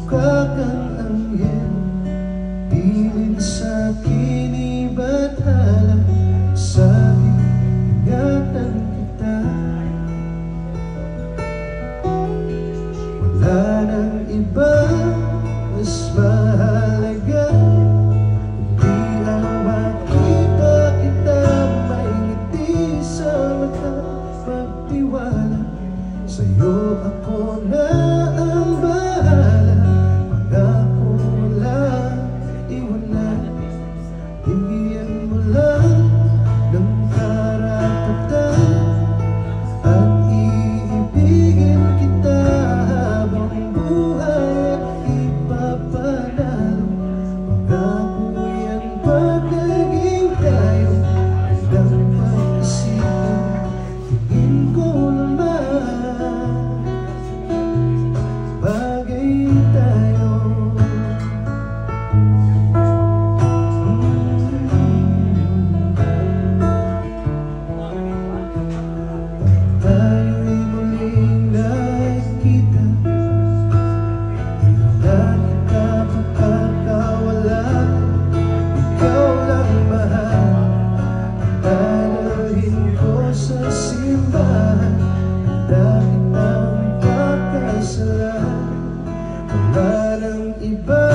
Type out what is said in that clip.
mukha kang anghel, piling sa'kin ibathala. Sabi, ingatan kita. Wala nang iba mas mahalaga, hindi ang makita kita may ngiti sa mata. Magtiwala, sa'yo ako na ang bahala. Pangako walang iwanan, bigyan mo lang ng karapatan at iibigin kita habang buhay at ipapanalo. Pangako yan pag naging tayo, handang pag-isipan, tingin ko naman bagay tayo. Tayo'y muling nakikita, di na kita pagkakawalan. Ikaw lang mahal, dadalhin ko sa simbahan. Handa kitang pagkasalan, wala nang iba